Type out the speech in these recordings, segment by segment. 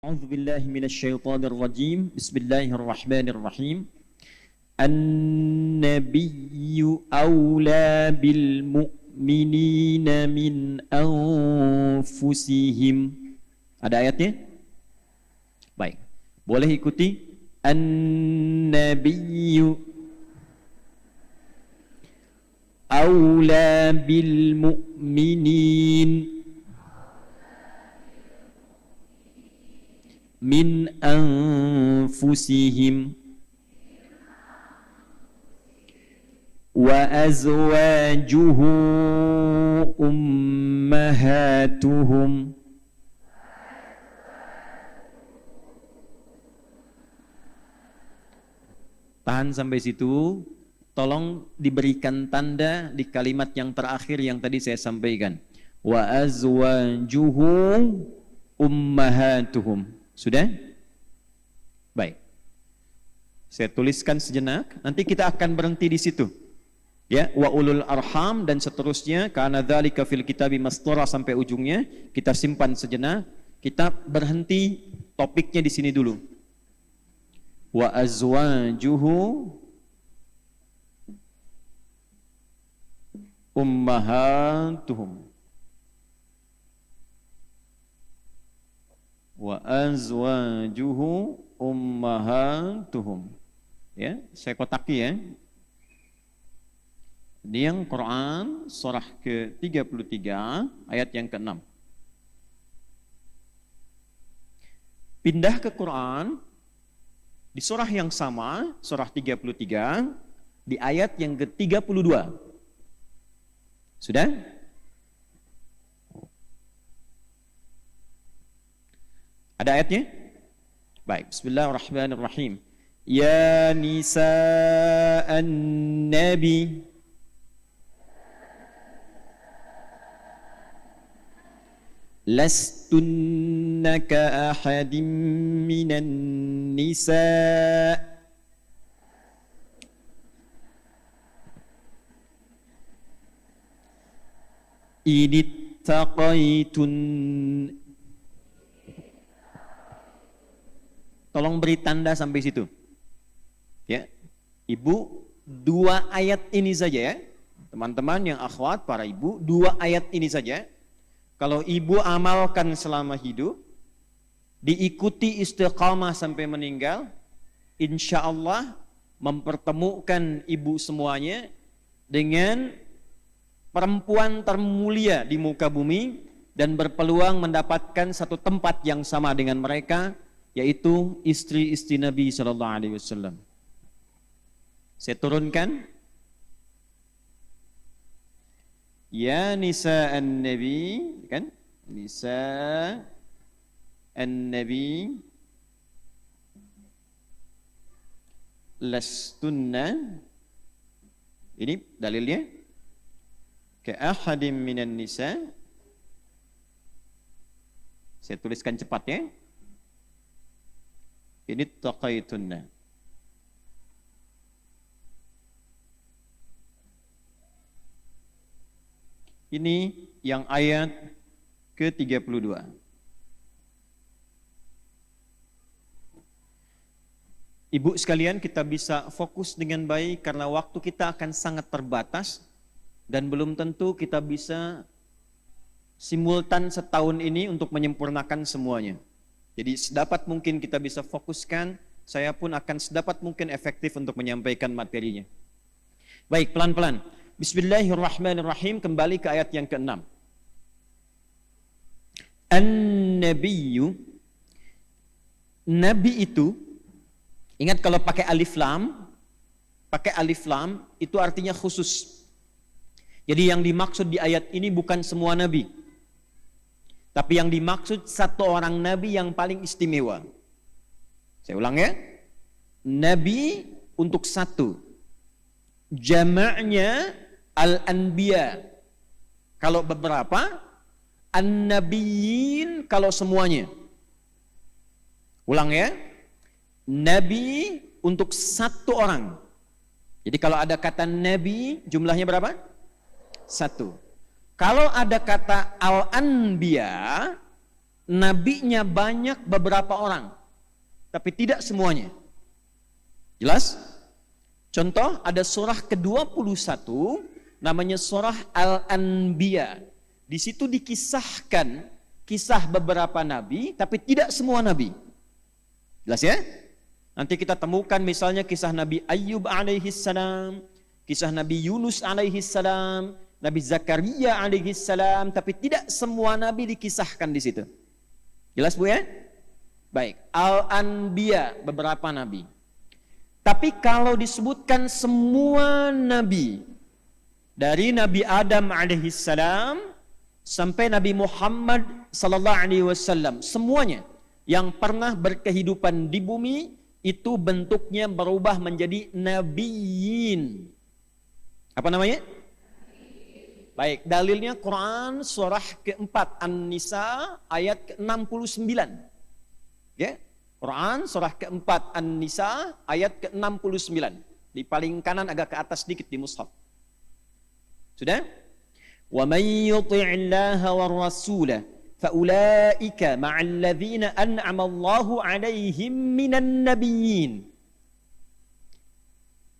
أعوذ بالله من الشيطان الرجيم بسم الله الرحمن الرحيم النبي أولى بالمؤمنين من أنفسهم. Ada ayatnya? Baik, boleh ikuti. An-nabiyyu أولى بالمؤمنين min anfusihim wa azwajuhu ummahatuhum. Tahan sampai situ. Tolong diberikan tanda di kalimat yang terakhir yang tadi saya sampaikan. Wa azwajuhu ummahatuhum. Sudah? Baik. Saya tuliskan sejenak, nanti kita akan berhenti di situ. Ya, wa ulul arham dan seterusnya, kana dzalika fil kitabi mastura sampai ujungnya, kita simpan sejenak. Kita berhenti topiknya di sini dulu. Wa azwajuhu ummahatuhum. Wa azwajuhu ummahatuhum. Ya, saya kotaki ya. Ini yang Quran surah ke-33 ayat yang ke-6. Pindah ke Quran di surah yang sama, surah 33 di ayat yang ke-32. Sudah? Ada ayatnya? Baik, bismillahirrahmanirrahim. Ya nisa'an nabi lastunna ka ahadin minan nisa' idittaqaitun. Tolong beri tanda sampai situ. Ya. Ibu, dua ayat ini saja ya. Teman-teman yang akhwat, para ibu, dua ayat ini saja. Kalau ibu amalkan selama hidup, diikuti istiqamah sampai meninggal, insya Allah mempertemukan ibu semuanya dengan perempuan termulia di muka bumi dan berpeluang mendapatkan satu tempat yang sama dengan mereka, yaitu istri-istri Nabi sallallahu alaihi wasallam. Saya turunkan. Ya nisa'an nabi, kan? Nisa'an nabi lastunna. Ini dalilnya. Ka ahadim minan nisa. Saya tuliskan cepat ya. Ini taqaitunna. Ini yang ayat ke-32. Ibu sekalian, kita bisa fokus dengan baik karena waktu kita akan sangat terbatas dan belum tentu kita bisa simultan setahun ini untuk menyempurnakan semuanya. Jadi sedapat mungkin kita bisa fokuskan, saya pun akan sedapat mungkin efektif untuk menyampaikan materinya. Baik, pelan-pelan. Bismillahirrahmanirrahim, kembali ke ayat yang ke-6. An-nabiyyu, nabi itu, ingat kalau pakai alif lam itu artinya khusus. Jadi yang dimaksud di ayat ini bukan semua nabi. Tapi yang dimaksud satu orang nabi yang paling istimewa. Saya ulang ya. Nabi untuk satu. Jama'nya al-anbiya. Kalau beberapa, an-nabiyyin kalau semuanya. Ulang ya. Nabi untuk satu orang. Jadi kalau ada kata nabi, jumlahnya berapa? Satu. Kalau ada kata al-anbiya, nabinya banyak beberapa orang, tapi tidak semuanya. Jelas? Contoh, ada surah ke-21 namanya surah Al-Anbiya. Di situ dikisahkan kisah beberapa nabi, tapi tidak semua nabi. Jelas ya? Nanti kita temukan misalnya kisah Nabi Ayyub alaihissalam, kisah Nabi Yunus alaihissalam, Nabi Zakaria alaihissalam, tapi tidak semua nabi dikisahkan di situ. Jelas Bu ya? Baik, Al-Anbiya beberapa nabi. Tapi kalau disebutkan semua nabi, dari Nabi Adam alaihissalam sampai Nabi Muhammad sallallahu alaihi wasallam, semuanya yang pernah berkehidupan di bumi itu bentuknya berubah menjadi nabiyin. Apa namanya? Baik, dalilnya Quran surah ke-4 An-Nisa ayat ke-69. Ya, Quran surah ke-4 An-Nisa ayat ke-69. Di paling kanan agak ke atas sedikit di mushaf. Sudah? Wa may yuti'illaha war rasula faulaika ma'al ladzina an'ama Allahu 'alaihim minan nabiyyin.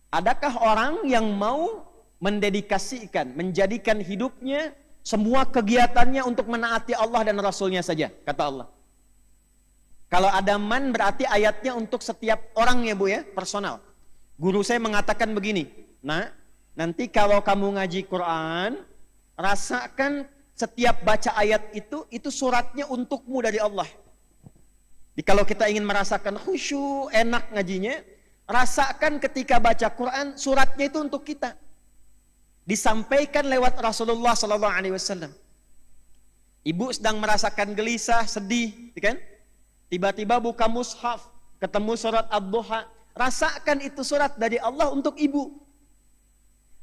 Adakah orang yang mau mendedikasikan, menjadikan hidupnya, semua kegiatannya untuk menaati Allah dan Rasulnya saja, kata Allah. Kalau ada man berarti ayatnya untuk setiap orang ya Bu ya, personal. Guru saya mengatakan begini, nah nanti kalau kamu ngaji Quran, rasakan setiap baca ayat itu suratnya untukmu dari Allah. Jadi kalau kita ingin merasakan khusyuk, enak ngajinya, rasakan ketika baca Quran, suratnya itu untuk kita. Disampaikan lewat Rasulullah sallallahu alaihi wasallam. Ibu sedang merasakan gelisah, sedih, kan? Tiba-tiba buka mushaf, ketemu surat Ad-Duha, rasakan itu surat dari Allah untuk ibu.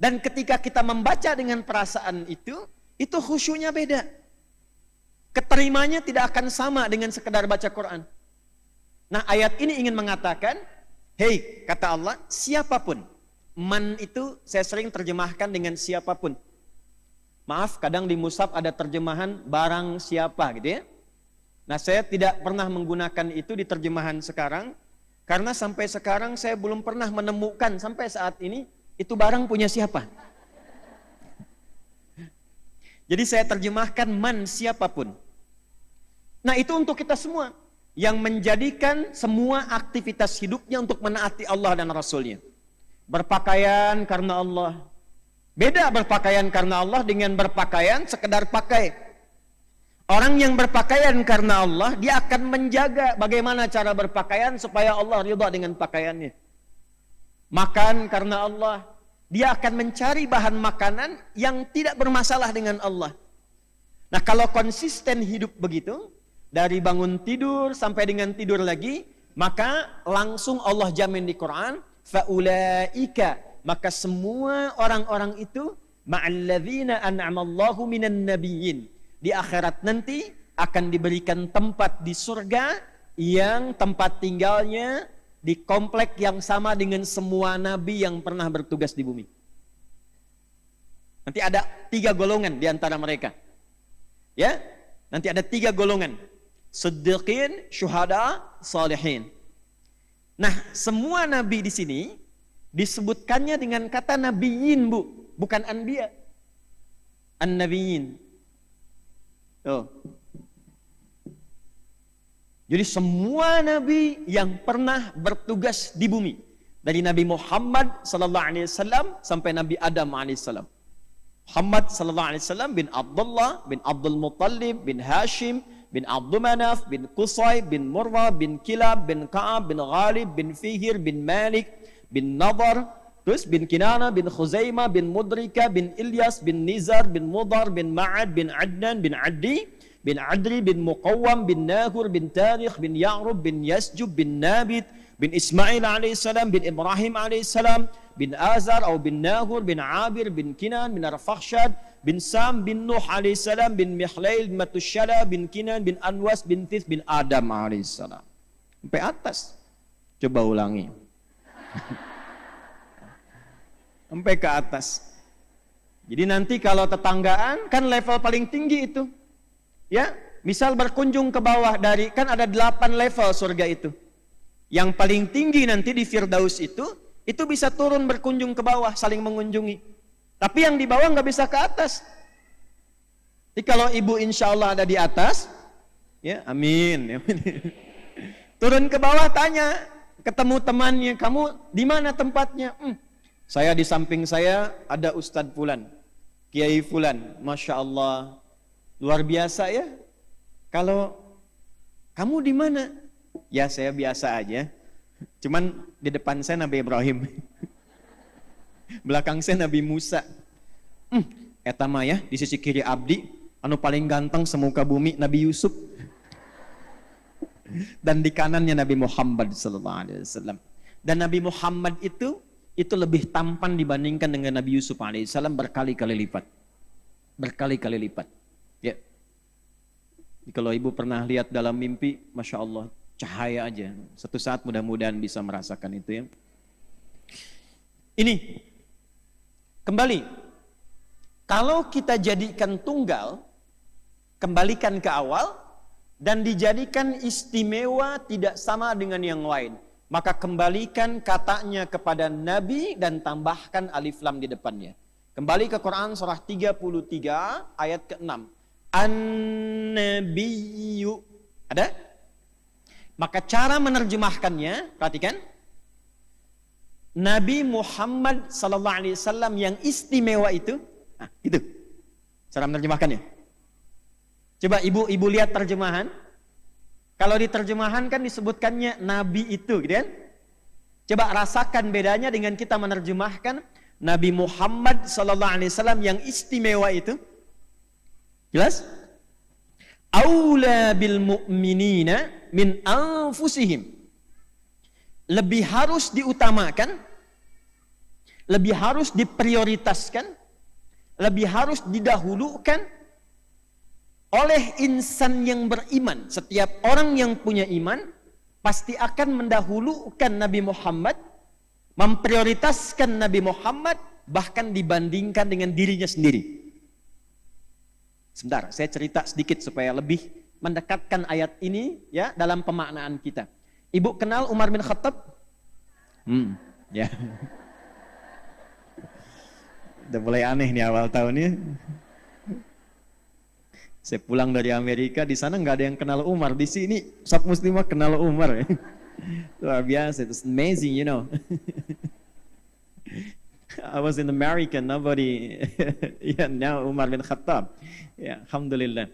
Dan ketika kita membaca dengan perasaan itu khusyuknya beda. Keterimanya tidak akan sama dengan sekedar baca Quran. Nah, ayat ini ingin mengatakan, hei, kata Allah, siapapun. Man itu saya sering terjemahkan dengan siapapun. Maaf, kadang di mushaf ada terjemahan barang siapa gitu ya. Nah, saya tidak pernah menggunakan itu di terjemahan sekarang, karena sampai sekarang saya belum pernah menemukan sampai saat ini itu barang punya siapa. Jadi saya terjemahkan man siapapun. Nah, itu untuk kita semua yang menjadikan semua aktivitas hidupnya untuk menaati Allah dan Rasulnya. Berpakaian karena Allah. Beda berpakaian karena Allah dengan berpakaian sekedar pakai. Orang yang berpakaian karena Allah, dia akan menjaga bagaimana cara berpakaian supaya Allah ridha dengan pakaiannya. Makan karena Allah, dia akan mencari bahan makanan yang tidak bermasalah dengan Allah. Nah, kalau konsisten hidup begitu, dari bangun tidur sampai dengan tidur lagi, maka langsung Allah jamin di Quran, faulaika, maka semua orang-orang itu ma'alladzina an'amallahu minan nabiyyin, di akhirat nanti akan diberikan tempat di surga yang tempat tinggalnya di komplek yang sama dengan semua nabi yang pernah bertugas di bumi. Nanti ada 3 golongan di antara mereka. Ya, nanti ada 3 golongan. Siddiqin, syuhada, salihin. Nah, semua nabi di sini disebutkannya dengan kata nabiyin, Bu, bukan anbiya. An-nabiyin. Oh. Jadi semua nabi yang pernah bertugas di bumi, dari Nabi Muhammad sallallahu alaihi wasallam sampai Nabi Adam alaihi salam. Muhammad sallallahu alaihi wasallam bin Abdullah bin Abdul Muttalib bin Hashim bin Abdul Manaf bin Qusay bin Murrah bin Kilab bin Ka'ab bin Ghalib bin Fihir bin Malik bin Nadar, terus bin Kinana bin Khuzaimah bin Mudrika bin Ilyas bin Nizar bin Mudar bin Ma'ad bin Adnan bin Addi bin Adri bin Muqawwam bin Nahur bin Tarikh bin Ya'rub bin Yasjub bin Nabit bin Ismail alaihissalam bin Ibrahim alaihissalam bin Azar atau bin Nahur bin Abir bin Kinan bin Arfakhshad bin Sam bin Nuh alaihissalam bin Mihlail bin Matushala bin Kinan bin Anwas bin Thith bin Adam alaihissalam. Sampai atas. Coba ulangi. Sampai ke atas. Jadi nanti kalau tetanggaan kan level paling tinggi itu. Ya, Misal berkunjung ke bawah dari, kan ada 8 level surga itu. Yang paling tinggi nanti di Firdaus itu bisa turun berkunjung ke bawah, saling mengunjungi. Tapi yang di bawah nggak bisa ke atas. Jadi kalau ibu insya Allah ada di atas, ya amin. Turun ke bawah tanya, ketemu temannya, kamu di mana tempatnya? Saya di samping saya ada Ustadz Fulan, Kiai Fulan, Masya Allah, luar biasa ya. Kalau kamu di mana? Ya saya biasa aja. Cuman di depan saya Nabi Ibrahim. Belakang saya Nabi Musa. Eta mah ya di sisi kiri abdi, anu paling ganteng semuka bumi Nabi Yusuf. Dan di kanannya Nabi Muhammad sallallahu alaihi wasallam. Dan Nabi Muhammad itu lebih tampan dibandingkan dengan Nabi Yusuf alaihi salam berkali-kali lipat. Berkali-kali lipat. Ya. Kalau ibu pernah lihat dalam mimpi, Masya Allah, cahaya aja. Satu saat mudah-mudahan bisa merasakan itu ya. Ini, kembali. Kalau kita jadikan tunggal, kembalikan ke awal, dan dijadikan istimewa tidak sama dengan yang lain. Maka kembalikan katanya kepada Nabi dan tambahkan alif lam di depannya. Kembali ke Quran surah 33 ayat ke-6. An-Nabiyyu. Ada? Maka cara menerjemahkannya, perhatikan. Nabi Muhammad sallallahu alaihi wasallam yang istimewa itu. Nah, itu. Cara menerjemahkannya. Coba ibu lihat terjemahan. Kalau di terjemahan kan disebutkannya Nabi itu, gitu kan? Coba rasakan bedanya dengan kita menerjemahkan Nabi Muhammad sallallahu alaihi wasallam yang istimewa itu. Jelas? Aula bil mu'minina min anfusihim. Lebih harus diutamakan, lebih harus diprioritaskan, lebih harus didahulukan oleh insan yang beriman. Setiap orang yang punya iman pasti akan mendahulukan Nabi Muhammad, memprioritaskan Nabi Muhammad, bahkan dibandingkan dengan dirinya sendiri. Sebentar, saya cerita sedikit supaya lebih mendekatkan ayat ini ya dalam pemaknaan kita. Ibu kenal Umar bin Khattab? Ya. Udah mulai aneh nih awal tahunnya. Saya pulang dari Amerika, di sana nggak ada yang kenal Umar. Di sini Ustaz Muslimah kenal Umar. Luar biasa, it's amazing, you know. I was in America, nobody. Yeah, now Umar bin Khattab. Ya, alhamdulillah.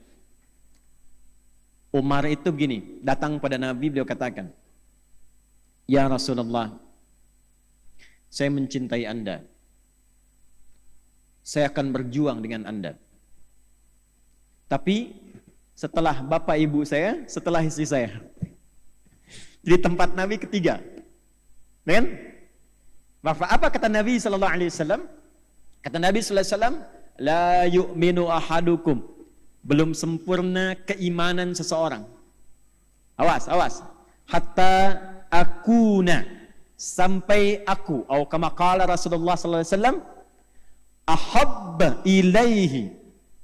Umar itu begini, datang pada Nabi, beliau katakan, "Ya Rasulullah, saya mencintai Anda. Saya akan berjuang dengan Anda. Tapi setelah bapak ibu saya, setelah istri saya." Jadi tempat Nabi ketiga. Kan? Apa kata Nabi sallallahu alaihi wasallam? Kata Nabi sallallahu alaihi wasallam, "La yu'minu ahadukum." Belum sempurna keimanan seseorang. Awas. Hatta akuna, sampai aku, atau kama qala Rasulullah sallallahu alaihi wasallam, ahabba ilaihi,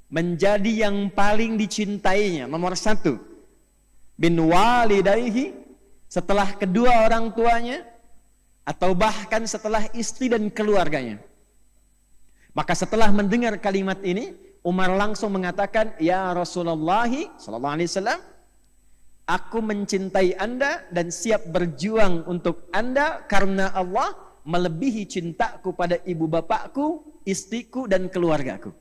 menjadi yang paling dicintainya, nomor 1, bin walidaihi, setelah kedua orang tuanya, atau bahkan setelah istri dan keluarganya. Maka setelah mendengar kalimat ini, Umar langsung mengatakan, "Ya Rasulullah sallallahu alaihi wasallam, aku mencintai Anda dan siap berjuang untuk Anda karena Allah melebihi cintaku pada ibu bapakku, istriku dan keluargaku."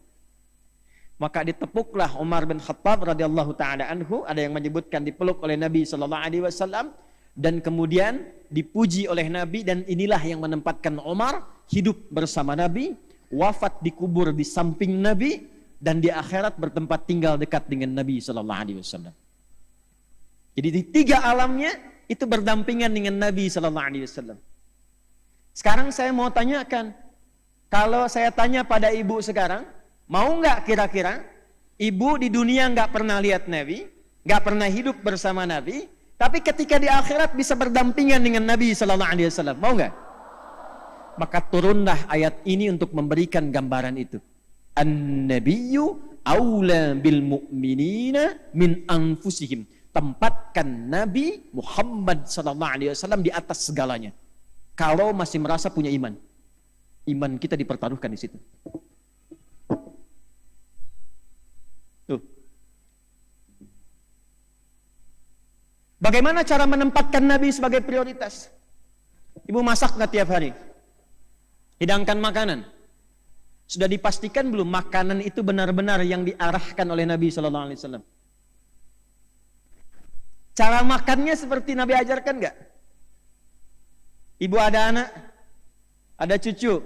Maka ditepuklah Umar bin Khattab radhiyallahu taala anhu, ada yang menyebutkan dipeluk oleh Nabi sallallahu alaihi wasallam dan kemudian dipuji oleh Nabi, dan inilah yang menempatkan Umar hidup bersama Nabi, wafat dikubur di samping Nabi, dan di akhirat bertempat tinggal dekat dengan Nabi sallallahu alaihi wasallam. Jadi di 3 alamnya itu berdampingan dengan Nabi sallallahu alaihi wasallam. Sekarang saya mau tanyakan, kalau saya tanya pada ibu sekarang, mau nggak kira-kira ibu di dunia nggak pernah lihat Nabi, nggak pernah hidup bersama Nabi, tapi ketika di akhirat bisa berdampingan dengan Nabi sallallahu alaihi wasallam, mau nggak? Maka turunlah ayat ini untuk memberikan gambaran itu. An-Nabiyyu aula bil mu'minina min anfusihim. Tempatkan Nabi Muhammad SAW di atas segalanya. Kalau masih merasa punya iman, iman kita dipertaruhkan di situ. Tuh. Bagaimana cara menempatkan Nabi sebagai prioritas? Ibu masak nggak tiap hari? Hidangkan makanan. Sudah dipastikan belum makanan itu benar-benar yang diarahkan oleh Nabi SAW? Cara makannya seperti Nabi ajarkan nggak? Ibu ada anak, ada cucu.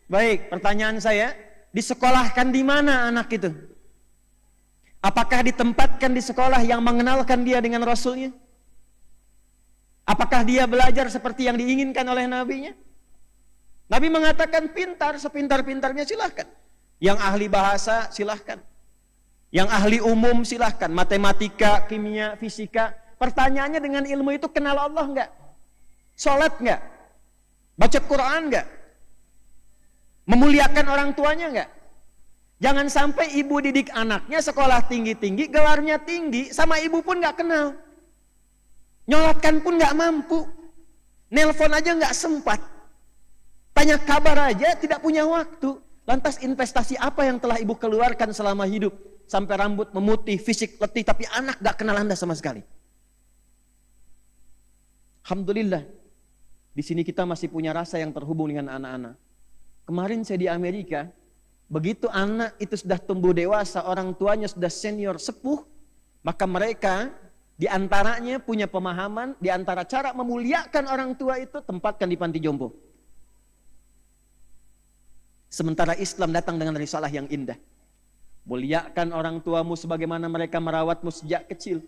Baik, pertanyaan saya, disekolahkan di mana anak itu? Apakah ditempatkan di sekolah yang mengenalkan dia dengan Rasulnya? Apakah dia belajar seperti yang diinginkan oleh Nabi-Nya? Nabi mengatakan pintar, sepintar-pintarnya silahkan. Yang ahli bahasa silahkan. Yang ahli umum silahkan. Matematika, kimia, fisika. Pertanyaannya dengan ilmu itu kenal Allah enggak? Sholat enggak? Baca Quran enggak? Memuliakan orang tuanya enggak? Jangan sampai ibu didik anaknya sekolah tinggi-tinggi, gelarnya tinggi, sama ibu pun enggak kenal. Nyolatkan pun enggak mampu. Nelpon aja enggak sempat. Tanya kabar aja tidak punya waktu. Lantas investasi apa yang telah ibu keluarkan selama hidup? Sampai rambut memutih, fisik letih, tapi anak gak kenal Anda sama sekali. Alhamdulillah, di sini kita masih punya rasa yang terhubung dengan anak-anak. Kemarin saya di Amerika, begitu anak itu sudah tumbuh dewasa, orang tuanya sudah senior, sepuh, maka mereka diantaranya punya pemahaman, diantara cara memuliakan orang tua itu tempatkan di panti jompo. Sementara Islam datang dengan risalah yang indah. Muliakan orang tuamu sebagaimana mereka merawatmu sejak kecil.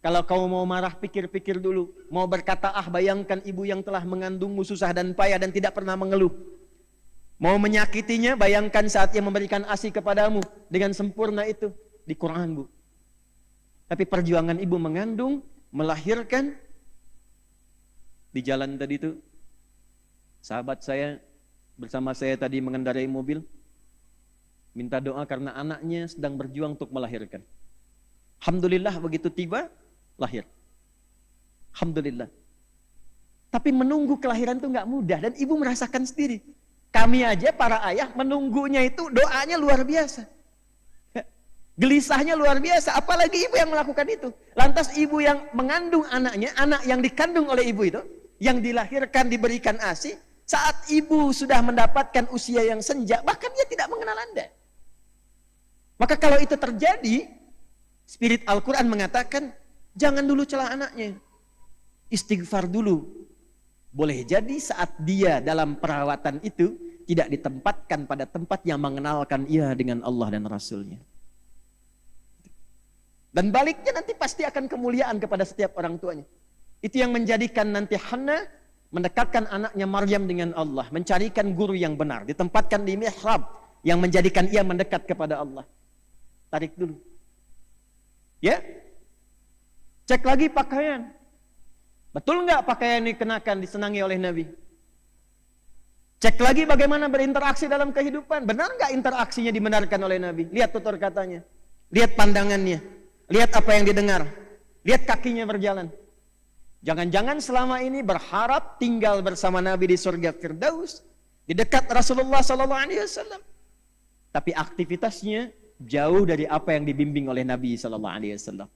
Kalau kau mau marah, pikir-pikir dulu. Mau berkata, bayangkan ibu yang telah mengandungmu susah dan payah dan tidak pernah mengeluh. Mau menyakitinya, bayangkan saat ia memberikan ASI kepadamu. Dengan sempurna itu, di Quran, Bu. Tapi perjuangan ibu mengandung, melahirkan, di jalan tadi itu, sahabat saya, bersama saya tadi mengendarai mobil, minta doa karena anaknya sedang berjuang untuk melahirkan. Alhamdulillah begitu tiba, lahir. Alhamdulillah. Tapi menunggu kelahiran itu nggak mudah dan ibu merasakan sendiri. Kami aja para ayah menunggunya itu doanya luar biasa. Gelisahnya luar biasa, apalagi ibu yang melakukan itu. Lantas ibu yang mengandung anaknya, anak yang dikandung oleh ibu itu, yang dilahirkan diberikan ASI, saat ibu sudah mendapatkan usia yang senja, bahkan dia tidak mengenal Anda. Maka kalau itu terjadi, spirit Al-Quran mengatakan, jangan dulu celah anaknya. Istighfar dulu. Boleh jadi saat dia dalam perawatan itu, tidak ditempatkan pada tempat yang mengenalkan ia dengan Allah dan Rasulnya. Dan baliknya nanti pasti akan kemuliaan kepada setiap orang tuanya. Itu yang menjadikan nanti Hannah mendekatkan anaknya Maryam dengan Allah, mencarikan guru yang benar, ditempatkan di mihrab yang menjadikan ia mendekat kepada Allah. Tarik dulu. Ya? Cek lagi pakaian. Betul nggak pakaian ini kenakan disenangi oleh Nabi? Cek lagi bagaimana berinteraksi dalam kehidupan. Benar nggak interaksinya dibenarkan oleh Nabi? Lihat tutur katanya. Lihat pandangannya. Lihat apa yang didengar. Lihat kakinya berjalan. Jangan-jangan selama ini berharap tinggal bersama Nabi di surga Firdaus, di dekat Rasulullah SAW. Tapi aktivitasnya jauh dari apa yang dibimbing oleh Nabi SAW.